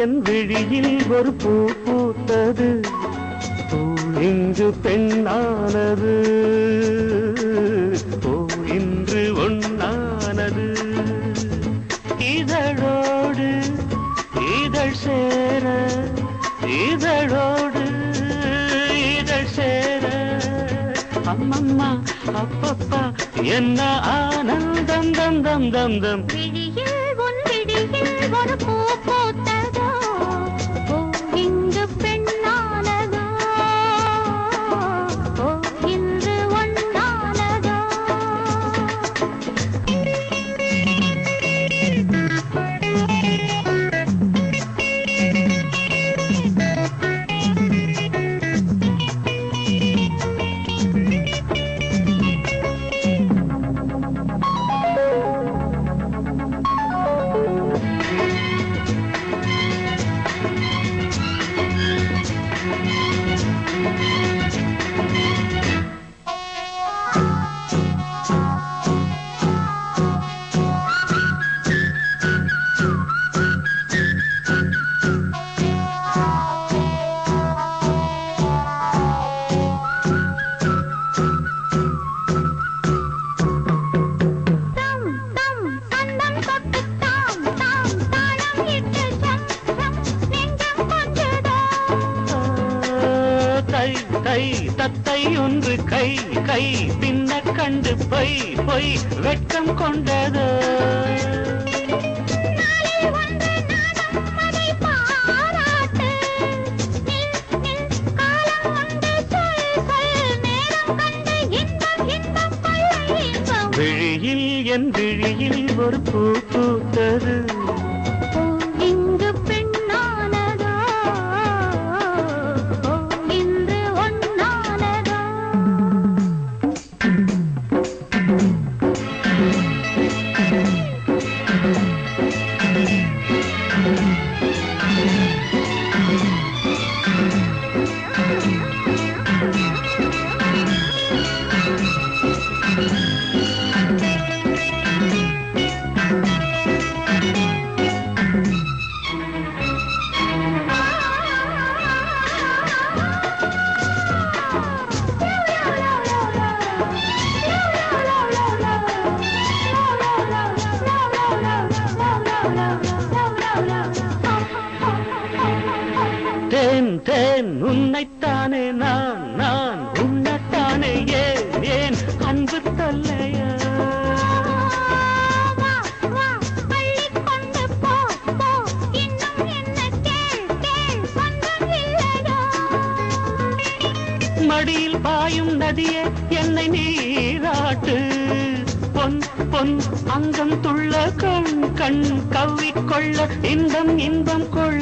என் விழியில் ஒரு பூ பூத்தது பூ இங்கு பெண்ணானது பூ இன்று ஒன்னானது இதழோடு இதழ் சேர இதழோடு இதழ் சேர அம்மம்மா அப்பப்பா என்ன ஆனந்தம் தம் தம் தம் தம் விழியில் ஒரு பூ பூத்ததோ பூ இங்கு பெண்ணானதோ பூ இன்று ஒன்னானதோ தத்தை ஒன்று கை கை பின்ன கண்டு பொய் பொய் வெட்கம் கொண்டது விழியில் என் விழியில் ஒரு பூ பூத்தது தேன் தேன் உன்னைத்தானே நான் நான் உன்னைத்தானே ஏன் ஏன் அன்பு தொல்லையா மடியில் பாயும் நதியே என்னை நீராட்டு பொன் பொன் அங்கம் துள்ள கண் கண் கவ்விக்கொள்ள இன்பம் இன்பம் கொள்